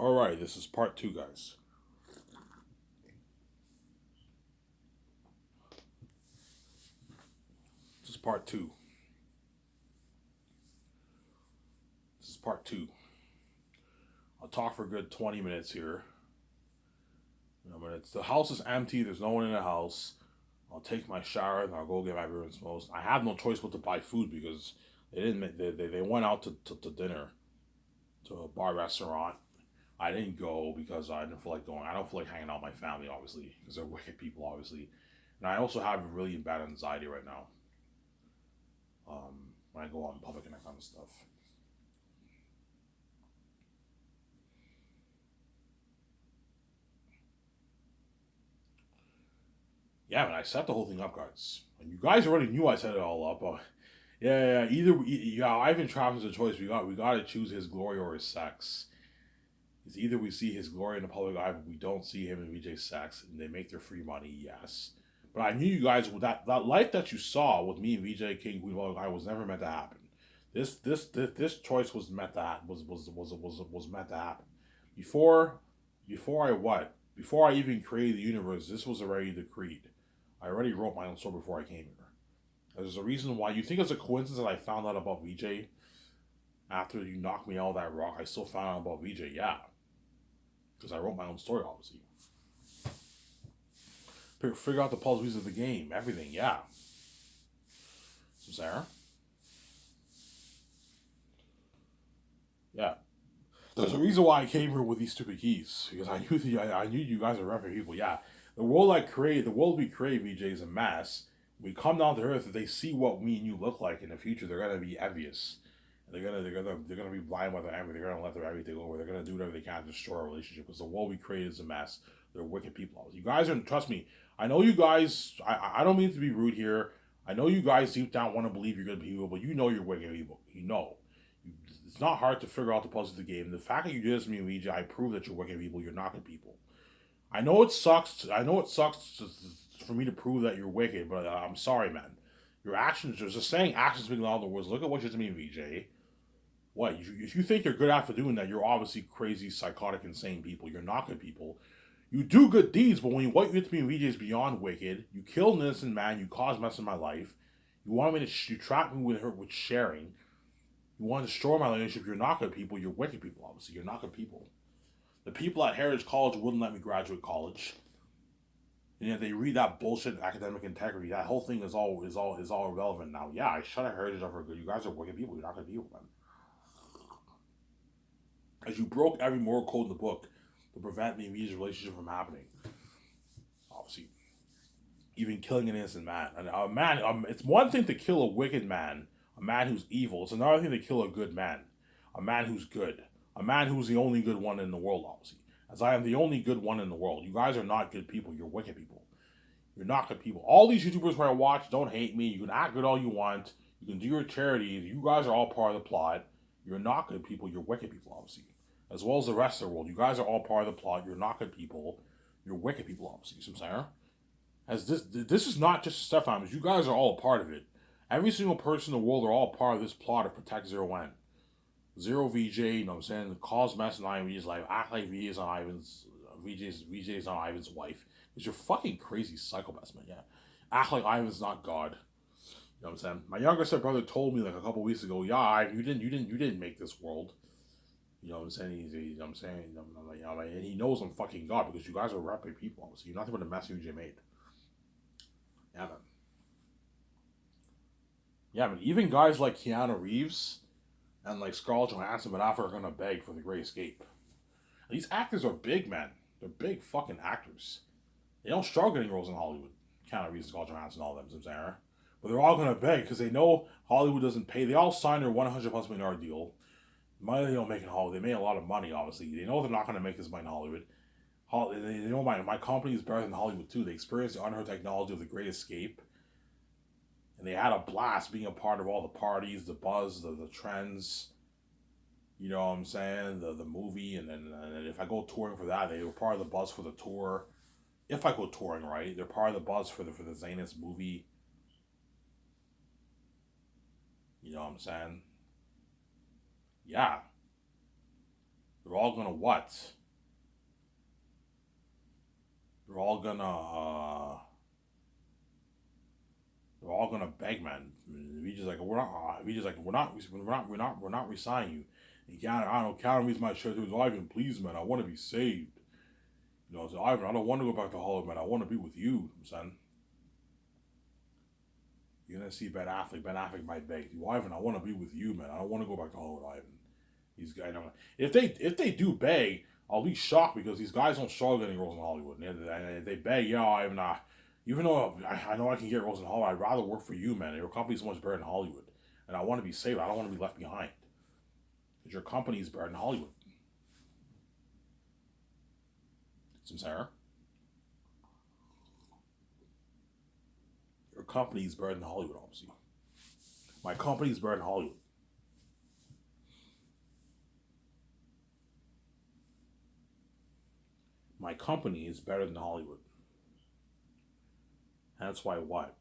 All right, this is part two, guys. This is part two. This is part two. I'll talk for a good 20 minutes here. When the house is empty, there's no one in the house. I'll take my shower and I'll go get my room smokes. I have no choice but to buy food because they didn't. They went out to dinner to a bar restaurant. I didn't go because I didn't feel like going. I don't feel like hanging out with my family, obviously, because they're wicked people, obviously. And I also have really bad anxiety right now. When I go out in public and that kind of stuff. Yeah, man, I set the whole thing up, guys. And you guys already knew I set it all up. Yeah. Either Ivan Travis is a choice. We got to choose his glory or his sex. It's either we see his glory in the public eye, but we don't see him in VJ's sex, and they make their free money. Yes, but I knew you guys with that life that you saw with me and VJ King Queen public eye was never meant to happen. This choice was meant to happen, was meant to happen. Before before I what? Before I even created the universe, this was already decreed. I already wrote my own story before I came here. There's a reason why you think it's a coincidence that I found out about VJ after you knocked me out of that rock. I still found out about VJ, yeah, because I wrote my own story, obviously. Figure out the puzzles of the game, everything, yeah. So Sarah, yeah. There's a reason why I came here with these stupid keys because I knew you guys are repping people. Yeah, the world we create, VJ, is a mess. We come down to Earth, if they see what me and you look like in the future, they're gonna be envious. They're gonna be blind by their envy. They're gonna let their envy take over. They're gonna do whatever they can to destroy our relationship because the world we create is a mess. They're wicked people. You guys are trust me. I know you guys. I don't mean to be rude here. I know you guys deep down want to believe you're good people, but you know you're wicked people. You know. It's not hard to figure out the puzzle of the game. The fact that you did this to me, Ouija, I prove that you're wicked people. You're not good people. I know it sucks. I know it sucks for me to prove that you're wicked, but I'm sorry, man. Your actions, there's a saying, actions speak louder than words. Look at what you did to me, VJ. What? If you think you're good after doing that, you're obviously crazy, psychotic, insane people. You're not good people. You do good deeds, but what you did to me, VJ, is beyond wicked. You killed an innocent man. You caused mess in my life. You wanted me to. You trapped me with her with sharing. You want to destroy my relationship. You're not good people. You're wicked people. Obviously, you're not good people. The people at Heritage College wouldn't let me graduate college, and yet they read that bullshit academic integrity. That whole thing is all irrelevant now. Yeah, I shut a Heritage up for good. You guys are wicked people. You're not good people, man. As you broke every moral code in the book to prevent the immediate relationship from happening. Obviously, even killing an innocent man. And a man, it's one thing to kill a wicked man, a man who's evil. It's another thing to kill a good man, a man who's good, a man who's the only good one in the world, obviously. As I am the only good one in the world. You guys are not good people. You're wicked people. You're not good people. All these YouTubers who I watch don't hate me. You can act good all you want. You can do your charities. You guys are all part of the plot. You're not good people. You're wicked people, obviously. As well as the rest of the world. You guys are all part of the plot. You're not good people. You're wicked people, obviously. You see what I'm saying? As this is not just Steph Diamonds. You guys are all a part of it. Every single person in the world are all part of this plot of Protect Zero N. Zero VJ, you know what I'm saying? Cause mess in Ivan's life. Act like VJ's on Ivan's VJ's on Ivan's wife. Because you're fucking crazy psychopaths, man. Yeah. Act like Ivan's not God. You know what I'm saying? My younger stepbrother told me like a couple weeks ago, yeah, you didn't make this world. You know what I'm saying? You know what I'm saying? And he knows I'm fucking God because you guys are rapid people. So you're nothing but a mess VJ made. Yeah, man. Yeah, man. Even guys like Keanu Reeves and like Scarlett Johansson and Affleck are gonna beg for the Great Escape. These actors are big, man. They're big fucking actors. They don't struggle getting roles in Hollywood. Keanu Reeves, Scarlett Johansson, all of them, Sarah. But they're all gonna beg because they know Hollywood doesn't pay. They all signed their 100 plus million dollar deal. Money they don't make in Hollywood. They made a lot of money, obviously. They know they're not gonna make this money in Hollywood. They know my company is better than Hollywood too. They experienced the unheard technology of the Great Escape, and they had a blast being a part of all the parties, the buzz, the trends. You know what I'm saying? The movie, and if I go touring for that, they were part of the buzz for the tour. If I go touring, right, they're part of the buzz for the Zanus movie. You know what I'm saying? Yeah, They're all gonna what? They're all gonna they're all gonna beg, man. We just like we're not resigning you. And Keanu, I don't know, Keanu reads my shirt. He Ivan, please, man, I want to be saved. You know, so Ivan, I don't want to go back to Hollywood, man. I want to be with you, son. You're gonna see Ben Affleck. Ben Affleck might beg you, Ivan. I want to be with you, man. I don't want to go back to Hollywood, Ivan. These guys, if they do beg, I'll be shocked because these guys don't struggle getting roles in Hollywood. And if they beg, yeah, Ivan. Even though I know I can get roles in Hollywood, I'd rather work for you, man. Your company's so much better than Hollywood, and I want to be safe. I don't want to be left behind because your company is better than Hollywood. Some Sarah. Your company is better than Hollywood, obviously. My company is better than Hollywood. My company is better than Hollywood. That's why what?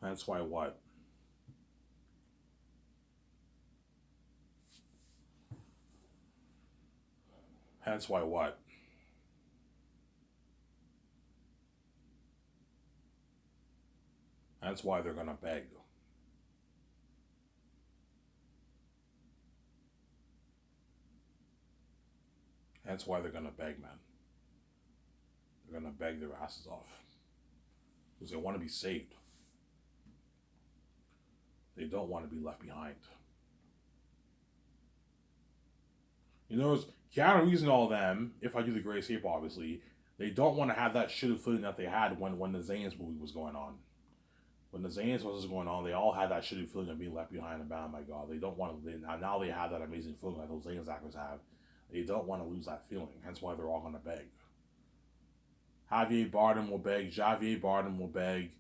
That's why what? That's why what? That's why they're gonna beg. That's why they're gonna beg, man. They're gonna beg their asses off because they want to be saved. They don't want to be left behind. You know, Keanu Reeves and all them, if I do the Great Escape, obviously, they don't want to have that shitty feeling that they had when the Zanes movie was going on. When the Zanes was going on, they all had that shitty feeling of being left behind and bound by God. They don't want to. Now they have that amazing feeling like those Zanes actors have. They don't want to lose that feeling. Hence why they're all going to beg. Javier Bardem will beg. Javier Bardem will beg.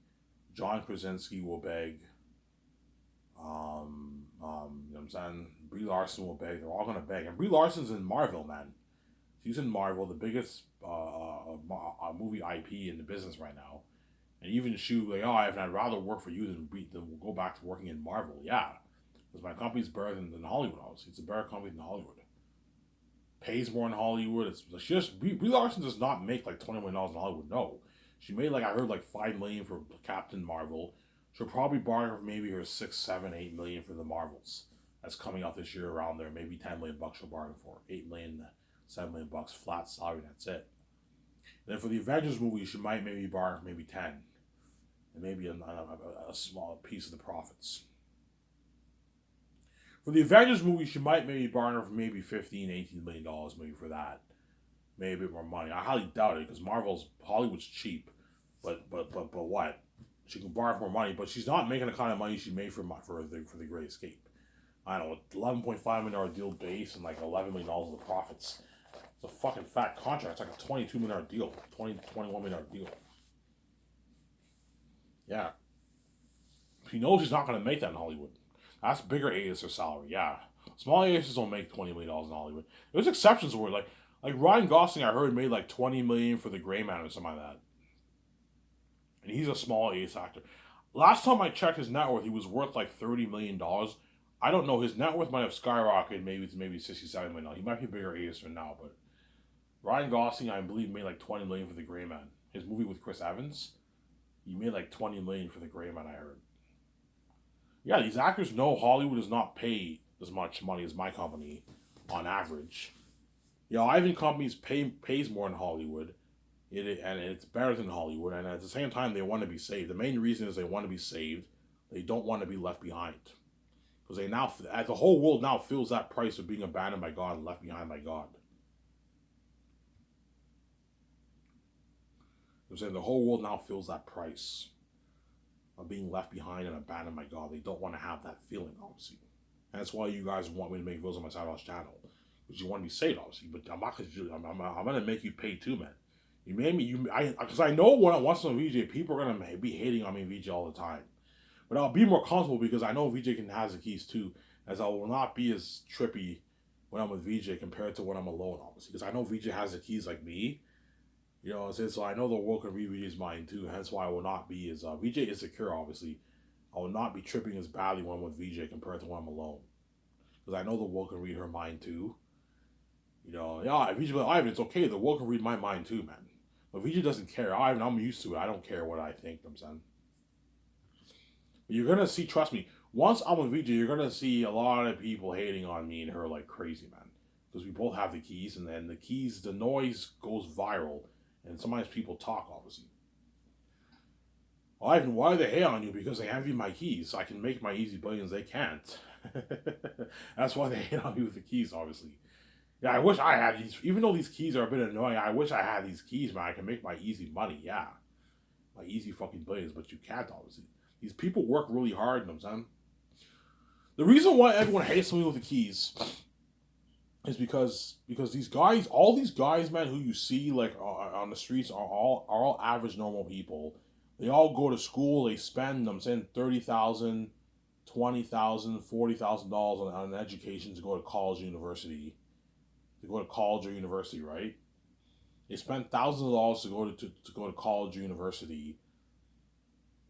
John Krasinski will beg. You know what I'm saying? Brie Larson will beg. They're all gonna beg. And Brie Larson's in Marvel, man. She's in Marvel, the biggest movie IP in the business right now. And even she like, oh, I'd rather work for you than go back to working in Marvel. Yeah, because my company's better than Hollywood. Obviously, it's a better company than Hollywood. Pays more in Hollywood. It's she just Brie Larson does not make like $20 million in Hollywood. No, she made like I heard like $5 million for Captain Marvel. She'll probably borrow maybe her 6, 7, 8 million for the Marvels that's coming out this year around there. Maybe $10 million she'll bargain for. 8 million, $7 million flat salary. That's it. And then for the Avengers movie, she might maybe borrow maybe 10, and maybe a small piece of the profits. For the Avengers movie, she might maybe borrow for maybe 15, $18 million maybe for that. Maybe a bit more money. I highly doubt it because Hollywood's cheap. But what? She can borrow more money, but she's not making the kind of money she made for the Great Escape. I don't know, $11.5 million deal base and like $11 million of the profits. It's a fucking fat contract. It's like a $22 million deal, $21 million deal. Yeah, she knows she's not going to make that in Hollywood. That's bigger A-lister salary. Yeah, small A-listers don't make $20 million in Hollywood. There's exceptions where like Ryan Gosling, I heard made like $20 million for The Gray Man or something like that, and he's a small A actor. Last time I checked his net worth, he was worth like $30 million. I don't know. His net worth might have skyrocketed maybe to maybe $67 million. He might be a bigger A-lister now, but Ryan Gosling, I believe, made like $20 million for The Gray Man. His movie with Chris Evans, he made like $20 million for The Gray Man. I heard. Yeah, these actors know Hollywood does not pay as much money as my company on average. You know, Ivan companies pays more in Hollywood, and it's better than Hollywood. And at the same time, they want to be saved. The main reason is they want to be saved. They don't want to be left behind because they now, the whole world now feels that price of being abandoned by God and left behind by God. I'm saying the whole world now feels that price of being left behind and abandoned by God. They don't want to have that feeling, obviously. And that's why you guys want me to make videos on my side channel. Because you want to be saved, obviously. But I'm not going to do it. I'm going to make you pay too, man. You made me, because I know when I watch on VJ, people are going to be hating on me VJ all the time. But I'll be more comfortable because I know VJ can has the keys too, as I will not be as trippy when I'm with VJ compared to when I'm alone, obviously. Because I know VJ has the keys like me. You know, so I know the world can read VJ's mind too. Hence why I will not be as VJ is secure. Obviously, I will not be tripping as badly when I'm with VJ compared to when I'm alone. Because I know the world can read her mind too. You know, yeah, VJ, but Ivan, it's okay. The world can read my mind too, man. But VJ doesn't care. Ivan, I'm used to it. I don't care what I think. I'm saying. But you're gonna see. Trust me. Once I'm with VJ, you're gonna see a lot of people hating on me and her like crazy, man. Because we both have the keys, and then the keys, the noise goes viral, and sometimes people talk, obviously. Well, Ivan, why do they hate on you? Because they envy my keys. I can make my easy billions. They can't. That's why they hate on me with the keys, obviously. Yeah, I wish I had these. Even though these keys are a bit annoying, I wish I had these keys, man. I can make my easy money. Yeah, my easy fucking billions, but you can't, obviously. These people work really hard, you know what I'm saying? The reason why everyone hates me with the keys is because these guys, all these guys, man, who you see like on the streets are all average normal people. They all go to school. They spend, I'm saying, 30,000, 20,000, $40,000 on an education to go to college, university, to go to college or university, right? They spend thousands of dollars to go to college or university.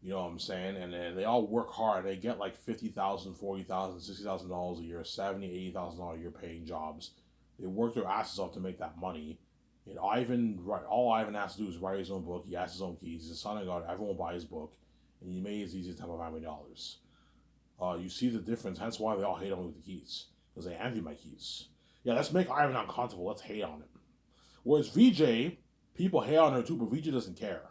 You know what I'm saying? And then they all work hard. They get like 50,000, 40,000, $60,000 a year, 70, $80,000 a year paying jobs. They work their asses off to make that money. And Ivan, right, all Ivan has to do is write his own book. He has his own keys. He's the son of God. Everyone will buy his book. And he made his easy $10 million. You see the difference. Hence why they all hate on me with the keys. Because they envy my keys. Yeah, let's make Ivan uncomfortable. Let's hate on him. Whereas VJ, people hate on her too, but VJ doesn't care.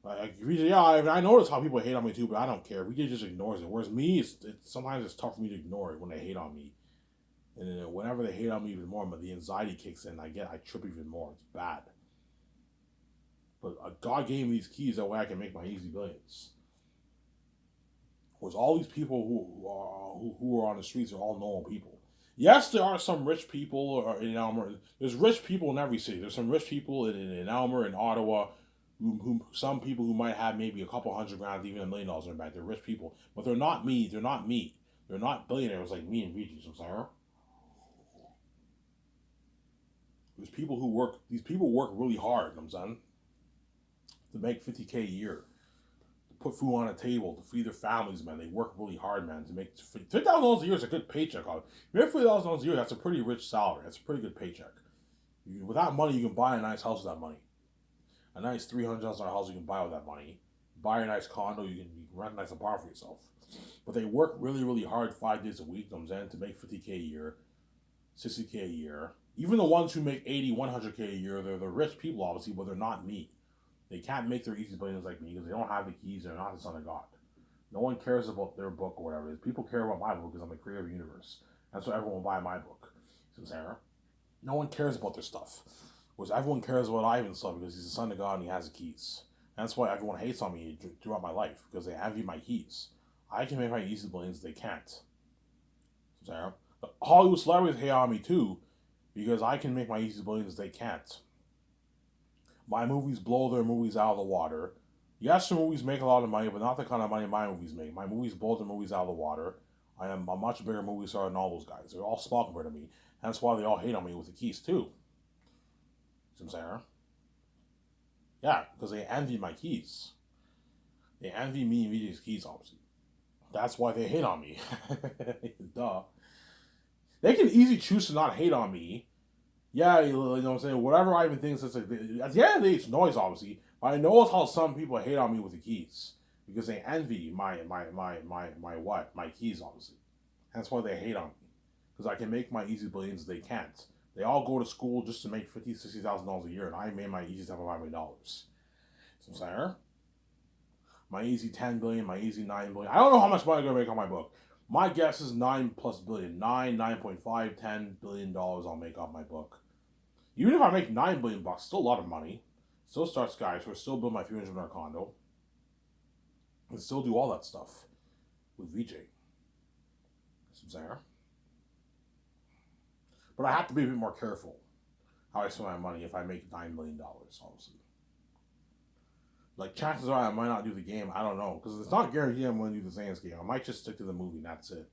Like VJ, yeah, I notice how people hate on me too, but I don't care. VJ just ignores it. Whereas me, sometimes it's tough for me to ignore it when they hate on me. And then whenever they hate on me even more, but the anxiety kicks in. I trip even more. It's bad. But God gave me these keys that way I can make my easy billions. Whereas all these people who are on the streets are all normal people. Yes, there are some rich people in Elmer. There's rich people in every city. There's some rich people in Elmer, in Ottawa, who some people who might have maybe a couple $100,000, even $1 million in their bank. They're rich people, but they're not me. They're not me. They're not billionaires like me and VG. I'm sorry. There's people who work. These people work really hard. I'm saying, to make 50K a year, to put food on a table, to feed their families. Man, they work really hard, man. To make $50,000 a year is a good paycheck. If you make $50,000 a year, that's a pretty rich salary. That's a pretty good paycheck. With that money, you can buy a nice house with that money. A nice $300,000 house you can buy with that money. Buy a nice condo, you can rent a nice apartment for yourself. But they work really, really hard 5 days a week, comes in to make 50K a year, 60K a year. Even the ones who make 80, 100K a year, they're the rich people, obviously, but they're not me. They can't make their easy billions like me because they don't have the keys. They're not the son of God. No one cares about their book or whatever it is. People care about my book because I'm the creator of the universe. That's why everyone will buy my book. See what I'm saying? No one cares about their stuff. Whereas everyone cares about Ivan's stuff because he's the son of God and he has the keys. And that's why everyone hates on me throughout my life because they envy my keys. I can make my easy billions, they can't. The Hollywood celebrities hate on me too because I can make my easy billions, they can't. My movies blow their movies out of the water. Yes, their movies make a lot of money, but not the kind of money my movies make. My movies blow their movies out of the water. I am a much bigger movie star than all those guys. They're all small compared to me. That's why they all hate on me with the keys too. See what I'm saying? Yeah, because they envy my keys. They envy me and VJ's keys, obviously. That's why they hate on me. Duh. They can easily choose to not hate on me. Yeah, you know what I'm saying? Whatever I even think, at the end of the day, it's noise, obviously. But I know how some people hate on me with the keys. Because they envy my keys, obviously. That's why they hate on me. Because I can make my easy billions, they can't. They all go to school just to make $50,000, $60,000 a year, and I made my easy $5 million. So I'm saying, my easy 10 billion, my easy 9 billion. I don't know how much money I'm gonna make on my book. My guess is 9+ billion, 9.5, $10 billion I'll make off my book. Even if I make $9 billion, still a lot of money. Still start skyscraper, still build my $300 condo, and still do all that stuff with VJ. So I'm saying. But I have to be a bit more careful how I spend my money if I make $9 million, obviously. Like, chances are I might not do the game. I don't know. Because it's not guaranteed I'm going to do the Zan's game. I might just stick to the movie and that's it.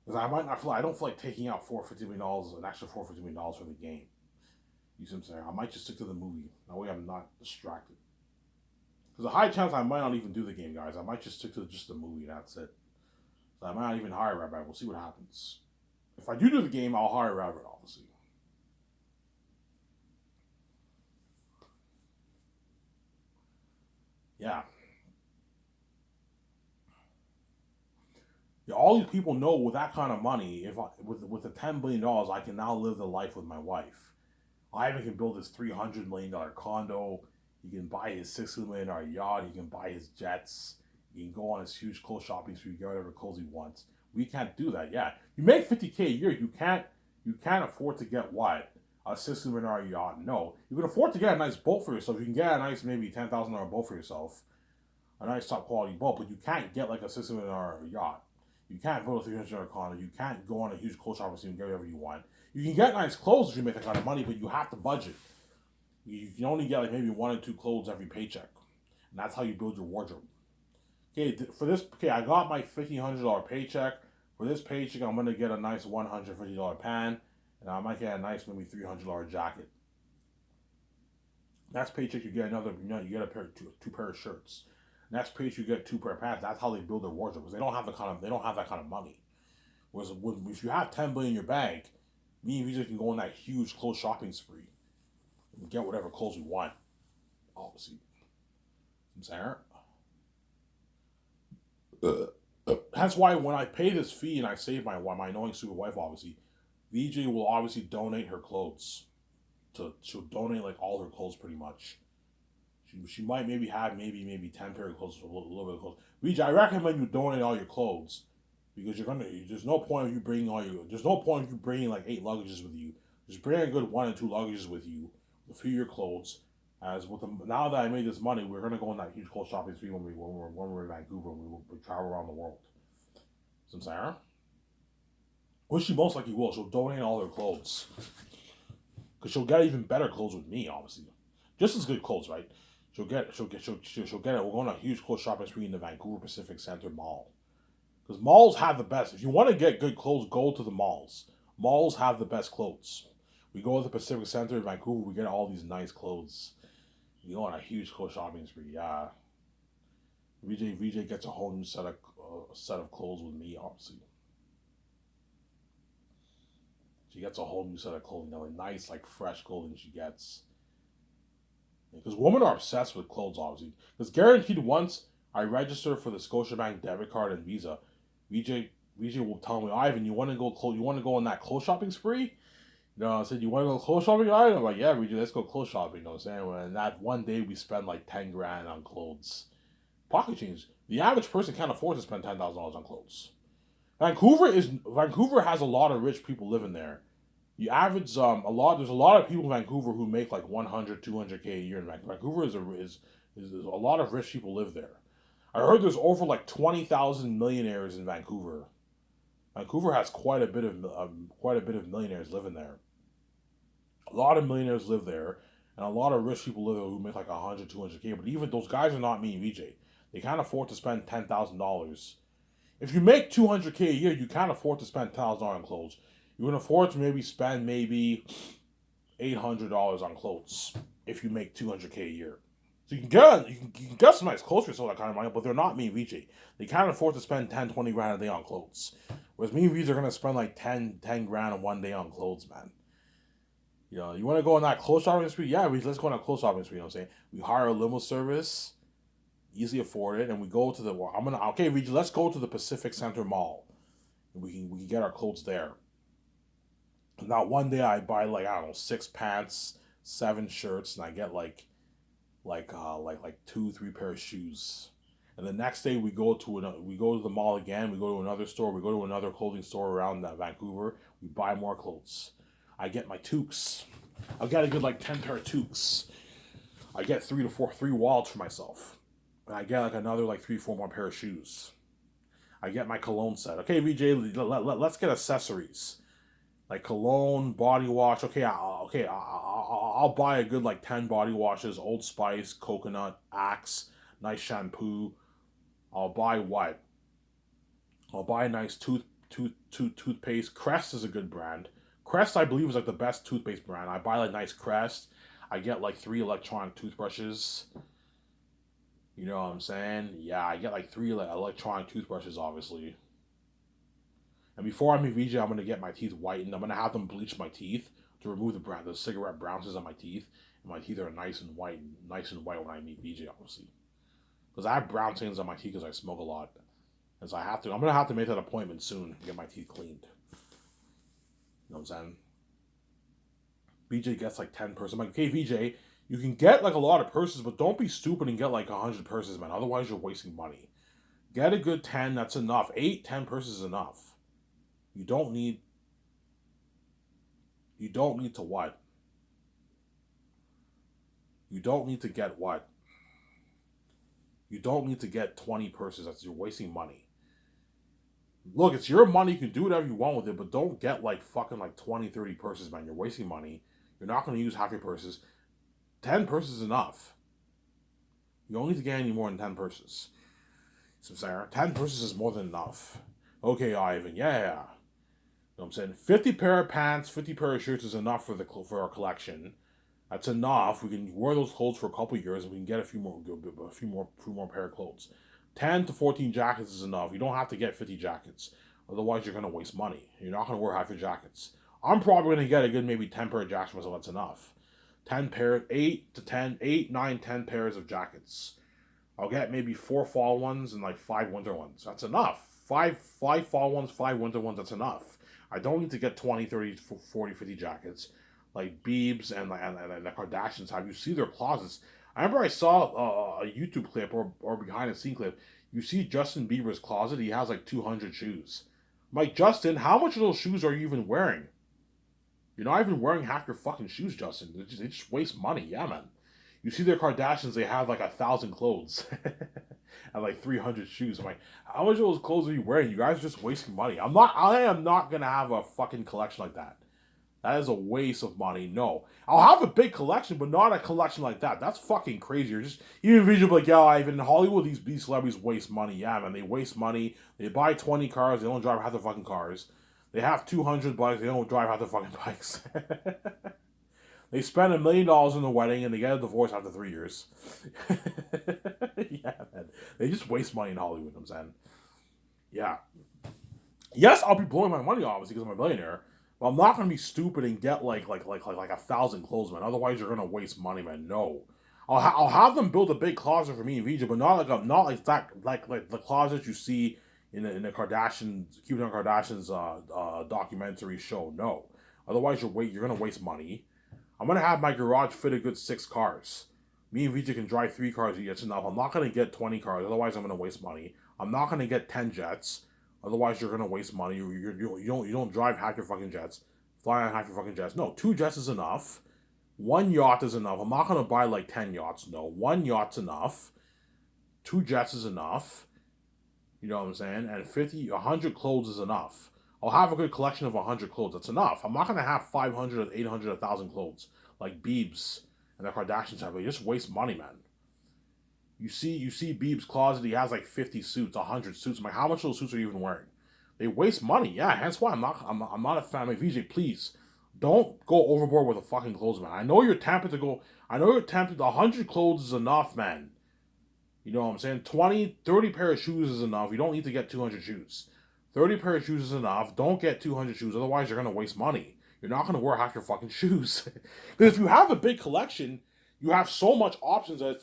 Because I might not feel, I don't feel like taking out $450 million, an extra $450 million for the game. You see what I'm saying? I might just stick to the movie. That way I'm not distracted. There's a high chance I might not even do the game, guys. I might just stick to just the movie. That's it. So I might not even hire Rabbit. We'll see what happens. If I do the game, I'll hire Rabbit, obviously. Yeah. Yeah, all these people know with that kind of money, if I, with the $10 billion, I can now live the life with my wife. Ivan can build his $300 million condo. He can buy his $600 million yacht. He can buy his jets. He can go on his huge clothes shopping spree, get whatever clothes he wants. We can't do that. Yeah, you make $50K a year. You can't afford to get what a $600 million yacht. No, you can afford to get a nice boat for yourself. You can get a nice maybe $10,000 boat for yourself, a nice top quality boat, but you can't get like a $600 million yacht. You can't build a $300 condo. You can't go on a huge clothes shopping spree and get whatever you want. You can get nice clothes if you make that kind of money, but you have to budget. You can only get like maybe one or two clothes every paycheck, and that's how you build your wardrobe. Okay, for this, okay, I got my $1,500 paycheck. For this paycheck, I'm gonna get a nice $150 pan, and I might get a nice maybe $300 jacket. Next paycheck, you get another, you get a pair, two pair of shirts. Next paycheck, you get two pair of pants. That's how they build their wardrobe because they don't have that kind of money. Whereas if you have $10 billion in your bank, me and Visa can go on that huge clothes shopping spree and get whatever clothes we want. Obviously, I'm saying. That's why when I pay this fee and I save my annoying stupid wife, obviously, VJ will obviously donate her clothes. She'll donate like all her clothes pretty much. She might maybe have maybe 10 pair of clothes, a little bit of clothes. VJ, I recommend you donate all your clothes because there's no point of you bringing there's no point of you bringing like 8 luggages with you. Just bring a good 1 and 2 luggages with you, a few of your clothes. As with now that I made this money, we're gonna go on that huge clothes shopping spree when we're in Vancouver. We travel around the world. So I'm saying, which she most likely will. She'll donate all her clothes because she'll get even better clothes with me, obviously, just as good clothes, right? She'll get it. We're going on a huge clothes shopping spree in the Vancouver Pacific Center Mall because malls have the best. If you want to get good clothes, go to the malls. Malls have the best clothes. We go to the Pacific Center in Vancouver. We get all these nice clothes. We go on a huge clothes shopping spree. Yeah, VJ gets a whole new set of clothes with me. Obviously, she gets a whole new set of clothing. Like nice, like fresh clothing she gets. Because women are obsessed with clothes, obviously. Because guaranteed, once I register for the Scotiabank debit card and Visa, VJ will tell me, Ivan, you want to go on that clothes shopping spree? You know, I said, you want to go clothes shopping? I'm like, yeah, VJ, let's go clothes shopping. You know what I'm saying? And that one day we spend like 10 grand on clothes. Pocket change. The average person can't afford to spend $10,000 on clothes. Vancouver has a lot of rich people living there. You average there's a lot of people in Vancouver who make like 100 200K a year in Vancouver. Vancouver is a lot of rich people live there. I heard there's over like 20,000 millionaires in Vancouver. Vancouver has quite a bit of millionaires living there. A lot of millionaires live there, and a lot of rich people live there who make like 100 200K. But even those guys are not me and VJ. They can't afford to spend $10,000. If you make 200K a year, you can't afford to spend $10,000 on clothes. You can afford to maybe spend maybe $800 on clothes if you make 200K a year. So you can get some nice clothes for yourself that kind of money, but they're not me and VJ. They can't afford to spend 10 20 grand a day on clothes. Whereas me and VJ are gonna spend like 10 grand in one day on clothes, man. You know, you want to go on that clothes shopping spree? Yeah, let's go on a clothes shopping spree. You know what I'm saying? We hire a limo service, easily afford it, and we go to the. Well, okay, VJ, let's go to the Pacific Center Mall. And we can get our clothes there. Now one day I buy like I don't know 6 pants, 7 shirts, and I get like 2 3 pair of shoes. And the next day we go to the mall again. We go to another store. We go to another clothing store around Vancouver. We buy more clothes. I get my toques. I get a good like 10 pair of toques. I get three wallets for myself. And I get like another like 3 4 more pair of shoes. I get my cologne set. Okay, VJ, let's get accessories like cologne, body wash. Okay, I'll buy a good like 10 body washes, Old Spice, coconut, Axe, nice shampoo. I'll buy what? I'll buy a nice toothpaste. Crest is a good brand. Crest, I believe, is like the best toothpaste brand. I buy like nice Crest. I get like 3 electronic toothbrushes. You know what I'm saying? Yeah, I get like 3 electronic toothbrushes, obviously. And before I'm a VJ, I'm gonna get my teeth whitened. I'm gonna have them bleach my teeth to remove the cigarette brownses on my teeth. And my teeth are nice and white, when I meet VJ, obviously. Because I have brown stains on my teeth because I smoke a lot. And so I'm gonna have to make that appointment soon to get my teeth cleaned. You know what I'm saying? VJ gets like 10 purses. I'm like, okay, VJ, you can get like a lot of purses, but don't be stupid and get like 100 purses, man. Otherwise, you're wasting money. Get a good 10, that's enough. 8, 10 purses is enough. You don't need to what? You don't need to get what? You don't need to get 20 purses. You're wasting money. Look, it's your money. You can do whatever you want with it, but don't get like fucking like 20, 30 purses, man. You're wasting money. You're not going to use half your purses. 10 purses is enough. You don't need to get any more than 10 purses. So, Sarah, 10 purses is more than enough. Okay, Ivan, yeah. You know what I'm saying? 50 pair of pants, 50 pair of shirts is enough for our collection. That's enough. We can wear those clothes for a couple of years, and we can get a few more pair of clothes. 10 to 14 jackets is enough. You don't have to get 50 jackets. Otherwise, you're going to waste money. You're not going to wear half your jackets. I'm probably going to get a good maybe 10 pair of jackets myself. That's enough. 10 pairs, 8, 9, 10 pairs of jackets. I'll get maybe 4 fall ones and like 5 winter ones. That's enough. 5 fall ones, 5 winter ones, that's enough. I don't need to get 20, 30, 40, 50 jackets like Biebs and the Kardashians have. You see their closets. I remember I saw a YouTube clip or behind the scene clip. You see Justin Bieber's closet. He has like 200 shoes. I'm like, Justin, how much of those shoes are you even wearing? You're not even wearing half your fucking shoes, Justin. They just waste money. Yeah, man. You see their Kardashians, they have like 1,000 clothes and like 300 shoes. I'm like, how much of those clothes are you wearing? You guys are just wasting money. I am not going to have a fucking collection like that. That is a waste of money. No. I'll have a big collection, but not a collection like that. That's fucking crazy. You're just, even visual like, yeah, even in Hollywood, these celebrities waste money. Yeah, man, they waste money. They buy 20 cars, they don't drive half their fucking cars. They have 200 bikes, they don't drive half their fucking bikes. They spend $1 million in the wedding and they get a divorce after 3 years. Yeah, man. They just waste money in Hollywood, I'm saying. Yeah. Yes, I'll be blowing my money, obviously, because I'm a millionaire. But I'm not gonna be stupid and get like 1,000 clothes, man. Otherwise, you're gonna waste money, man. No, I'll have them build a big closet for me and VJ, but not like the closet you see in the Kardashians, Kim Kardashian's documentary show. No, otherwise you're gonna waste money. I'm gonna have my garage fit a good 6 cars. Me and VJ can drive 3 cars each. That's enough. I'm not gonna get 20 cars. Otherwise, I'm gonna waste money. I'm not gonna get 10 jets. Otherwise, you're gonna waste money. You don't drive half your fucking jets, fly on half your fucking jets. No, 2 jets is enough. 1 yacht is enough. I'm not gonna buy like 10 yachts. No, 1 yacht's enough. 2 jets is enough. You know what I'm saying? And 100 clothes is enough. I'll have a good collection of 100 clothes. That's enough. I'm not gonna have 500, 800, 1,000 clothes like Biebs and the Kardashians have. They just waste money, man. You see Biebs' closet, he has like 50 suits, 100 suits. I'm like, how much of those suits are you even wearing? They waste money. Yeah, hence why I'm not a fan. I'm like, VJ, please, don't go overboard with the fucking clothes, man. I know you're tempted. 100 clothes is enough, man. You know what I'm saying? 20, 30 pair of shoes is enough. You don't need to get 200 shoes. 30 pair of shoes is enough. Don't get 200 shoes. Otherwise, you're going to waste money. You're not going to wear half your fucking shoes. Because if you have a big collection, you have so much options that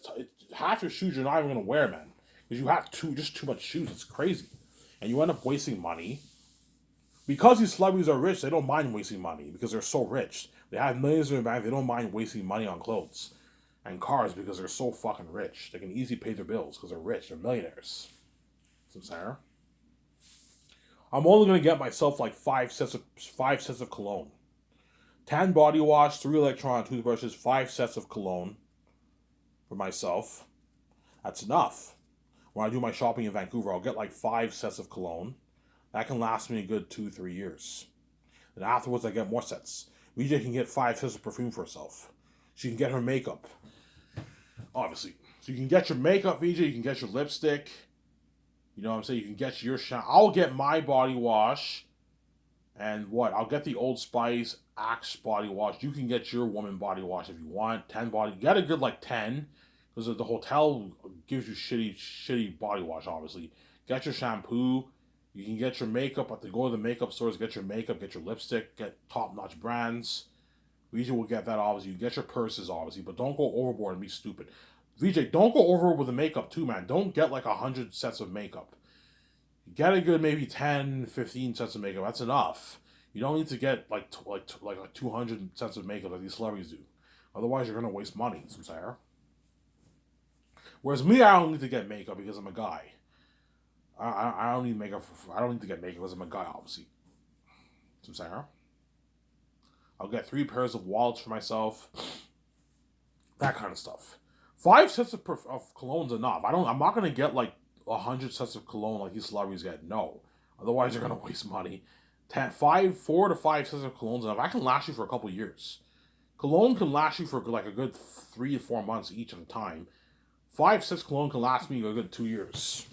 half your shoes you're not even going to wear, man. Because you have just too much shoes. It's crazy. And you end up wasting money. Because these celebrities are rich, they don't mind wasting money because they're so rich. They have millions in their bank. They don't mind wasting money on clothes and cars because they're so fucking rich. They can easily pay their bills because they're rich. They're millionaires. So, Sarah, I'm only going to get myself like 5 sets of cologne. 10 body wash, 3 electronic toothbrushes, 5 sets of cologne for myself. That's enough. When I do my shopping in Vancouver, I'll get like 5 sets of cologne. That can last me a good 2-3 years. Then afterwards, I get more sets. VJ can get 5 sets of perfume for herself. She can get her makeup. Obviously. So you can get your makeup, VJ. You can get your lipstick. You know what I'm saying? You can get your shampoo. I'll get my body wash And what? I'll get the Old Spice Axe body wash. You can get your woman body wash if you want. 10 body. Get a good like 10. Because the hotel gives you shitty body wash, obviously. Get your shampoo. You can get your makeup at the go to the makeup stores, get your makeup, get your lipstick, get top notch brands. VJ will get that obviously. You get your purses obviously, but don't go overboard and be stupid. VJ, don't go overboard with the makeup too, man. Don't get like 100 sets of makeup. Get a good maybe 10, 15 sets of makeup. That's enough. You don't need to get like 200 sets of makeup like these celebrities do. Otherwise, you're gonna waste money. Some Sarah. Whereas me, I don't need to get makeup because I'm a guy. I don't need makeup. I don't need to get makeup because I'm a guy, obviously. Some Sarah. I'll get 3 pairs of wallets for myself. That kind of stuff. 5 sets of cologne's enough. I'm not gonna get like 100 sets of cologne like these celebrities get. No, otherwise you're gonna waste money. 4 to 5 sets of cologne's enough. I can last you for a couple years. Cologne can last you for like a good 3 to 4 months each at a time. 5, 6 cologne can last me a good 2 years,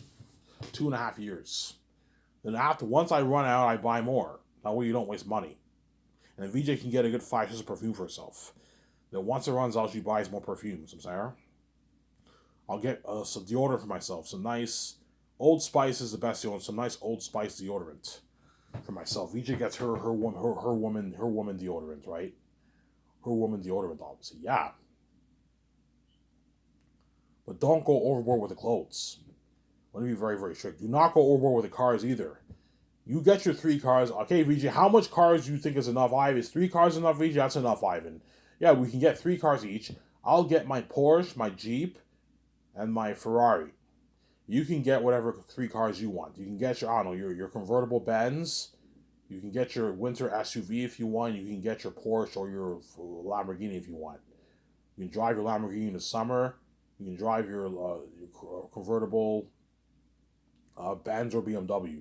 2.5 years. Then once I run out, I buy more. That way you don't waste money. And VJ can get a good 5 sets of perfume for herself. Then once it runs out, she buys more perfumes. I'm sorry. I'll get some deodorant for myself. Some nice Old Spice is the best deodorant. Some nice Old Spice deodorant for myself. VJ gets her woman deodorant, right? Her woman deodorant, obviously. Yeah. But don't go overboard with the clothes. Let me be very, very strict. Do not go overboard with the cars either. You get your 3 cars. Okay, VJ, how much cars do you think is enough, Ivan? Is 3 cars enough, VJ? That's enough, Ivan. Yeah, we can get 3 cars each. I'll get my Porsche, my Jeep, and my Ferrari. You can get whatever 3 cars you want. You can get your, I don't know, your convertible Benz. You can get your winter SUV if you want. You can get your Porsche or your Lamborghini if you want. You can drive your Lamborghini in the summer. You can drive your convertible Benz or BMW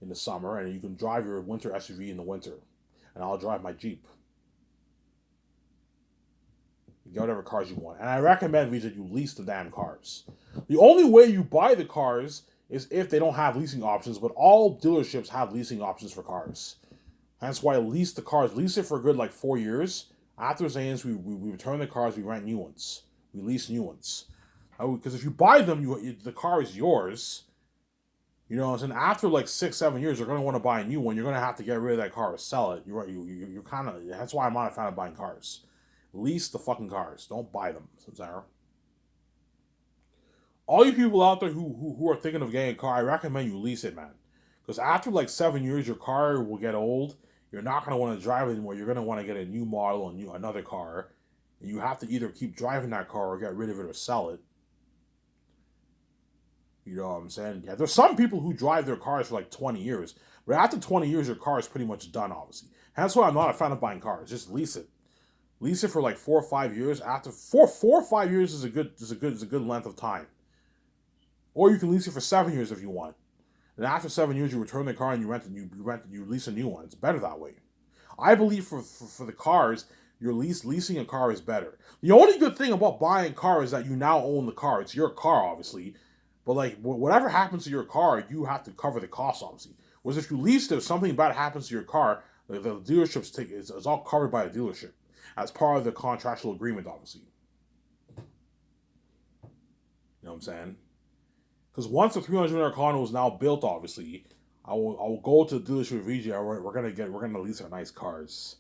in the summer, and you can drive your winter SUV in the winter. And I'll drive my Jeep. You get whatever cars you want. And I recommend, VJ, you lease the damn cars. The only way you buy the cars is if they don't have leasing options, but all dealerships have leasing options for cars. That's why I lease the cars. Lease it for a good like 4 years. After saying we return the cars, we rent new ones. We lease new ones. Because if you buy them, the car is yours. You know, and after like 6, 7 years, you're going to want to buy a new one. You're going to have to get rid of that car or sell it. You're kind of, that's why I'm not a fan of buying cars. Lease the fucking cars. Don't buy them, Sarah. All you people out there who are thinking of getting a car, I recommend you lease it, man. Because after like 7 years, your car will get old. You're not going to want to drive it anymore. You're going to want to get a new model, another car. And you have to either keep driving that car or get rid of it or sell it. You know what I'm saying? Yeah, there's some people who drive their cars for like 20 years. But after 20 years, your car is pretty much done, obviously. That's why I'm not a fan of buying cars. Just lease it. Lease it for like 4 or 5 years. After 4 or 5 years is a good length of time. Or you can lease it for 7 years if you want. And after 7 years, you return the car and you lease a new one. It's better that way. I believe for the cars, leasing a car is better. The only good thing about buying a car is that you now own the car. It's your car, obviously. But like whatever happens to your car, you have to cover the cost, obviously. Whereas if you lease it, if something bad happens to your car, the dealerships it's all covered by the dealership as part of the contractual agreement, obviously. You know what I'm saying? Because once the 300 condo is now built, obviously, I will go to the dealership with VJ. We're gonna lease our nice cars.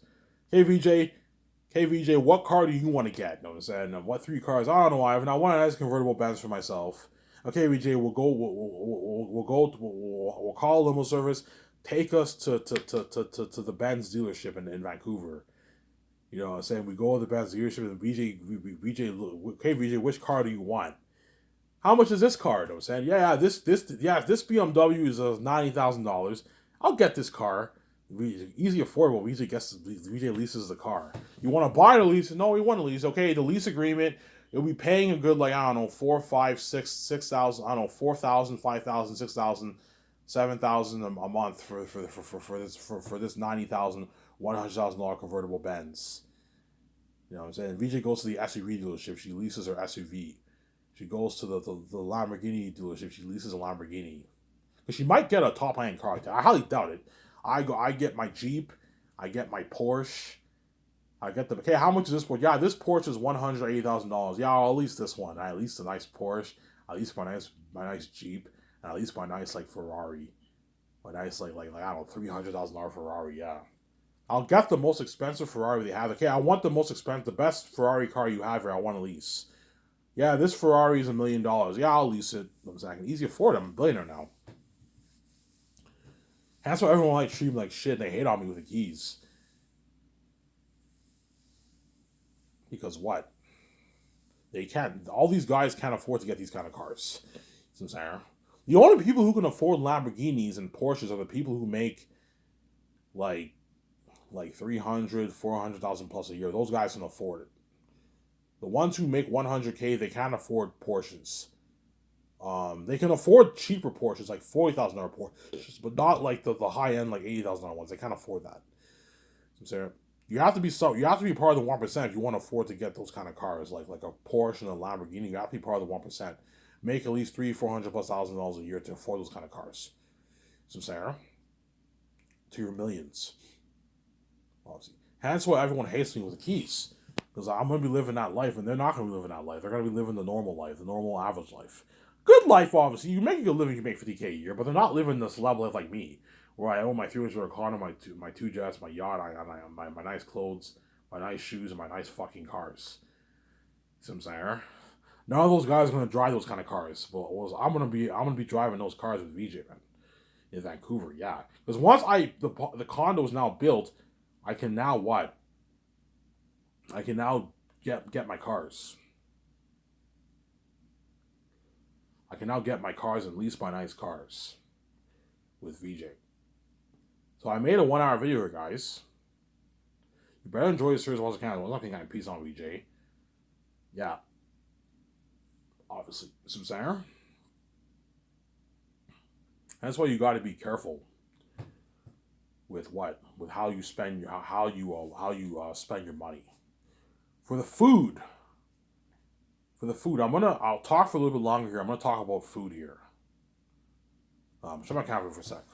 Hey VJ, what car do you want to get? You know what I'm saying? What 3 cars? I don't know, Ivan. I want a nice convertible Benz for myself. Okay, VJ, we'll call a limo service, take us to the Benz dealership in Vancouver. You know what I'm saying? We go to the Benz dealership and VJ, okay, VJ, which car do you want? How much is this car? You know what I'm saying? This BMW is $90,000. I'll get this car. Easy affordable. VJ leases the car. You want to buy the lease? No, we want to lease. Okay, the lease agreement. You'll be paying a good, like, I don't know, 4, 5, 6, 6,000, I don't know, 4,000, 5,000, 6,000, 7,000 a month for this $90,000, $100,000 convertible Benz. You know what I'm saying? VJ goes to the SUV dealership. She leases her SUV. She goes to the Lamborghini dealership. She leases a Lamborghini. Because she might get a top-end car. I highly doubt it. I get my Jeep, I get my Porsche, I get the. Okay, how much is this Porsche? Yeah, this Porsche is $180,000. Yeah, at least this one. At least a nice Porsche. At least my nice Jeep. And at least my nice like Ferrari. My nice like I don't know $300,000 Ferrari. Yeah, I'll get the most expensive Ferrari they have. Okay, I want the most expensive, the best Ferrari car you have here. I want to lease. Yeah, this Ferrari is $1 million. Yeah, I'll lease it. I'm saying I can easily afford it. I'm a billionaire now. That's why everyone like treat me like shit. And they hate on me with the keys. Because what? They can't. All these guys can't afford to get these kind of cars. You know what I'm saying? The only people who can afford Lamborghinis and Porsches are the people who make like 300, 400,000 plus a year. Those guys can afford it. The ones who make 100K, they can't afford Porsches. They can afford cheaper Porsches, like $40,000 Porsches, but not like the high end, like $80,000 ones. They can't afford that. You know what I'm saying? You have to be You have to be part of the 1% if you want to afford to get those kind of cars, like a Porsche and a Lamborghini. You have to be part of the 1%. Make at least $300,000-400,000 a year to afford those kind of cars. You know what I'm saying? To your millions, obviously. Hence why everyone hates me with the keys, because I'm gonna be living that life, and they're not gonna be living that life. They're gonna be living the normal life, the normal average life. Good life, obviously. You make a good living, you make 50K a year, but they're not living this level life like me, where I own my 300 car, my two jets, my yacht, my nice clothes, my nice shoes, and my nice fucking cars. See what I'm saying? None of those guys are gonna drive those kind of cars, but I'm gonna be driving those cars with VJ, man, in Vancouver. Yeah, because once the condo is now built, I can now what? I can now get my cars. I can now get my cars and lease my nice cars with VJ. So I made a 1 hour video here, guys. You better enjoy the series as well as you can. I'm not getting peace on VJ. Yeah, obviously. Some saying. That's why you got to be careful with what, with how you spend your how you spend your money. For the food, I'll talk for a little bit longer here. I'm gonna talk about food here. Shut my camera for a sec.